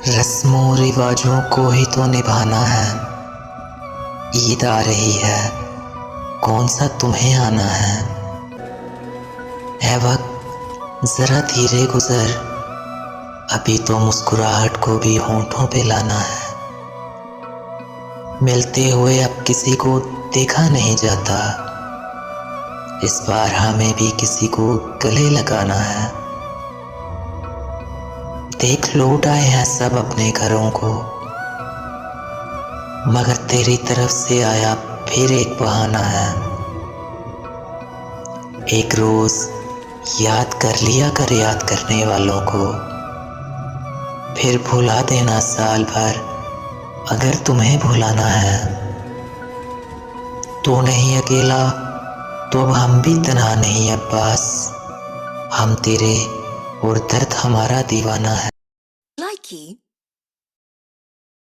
रस्मों रिवाजों को ही तो निभाना है। ईद आ रही है, कौन सा तुम्हें आना है। वक्त जरा धीरे गुजर, अभी तो मुस्कुराहट को भी होंठों पे लाना है। मिलते हुए अब किसी को देखा नहीं जाता, इस बार हमें भी किसी को गले लगाना है। देख लौट आए हैं सब अपने घरों को, मगर तेरी तरफ से आया फिर एक बहाना है। एक रोज याद कर लिया कर याद करने वालों को, फिर भुला देना साल भर अगर तुम्हें भुलाना है। तू नहीं अकेला तो अब हम भी तन्हा नहीं अब्बास, हम तेरे और दर्द हमारा दीवाना है। Likey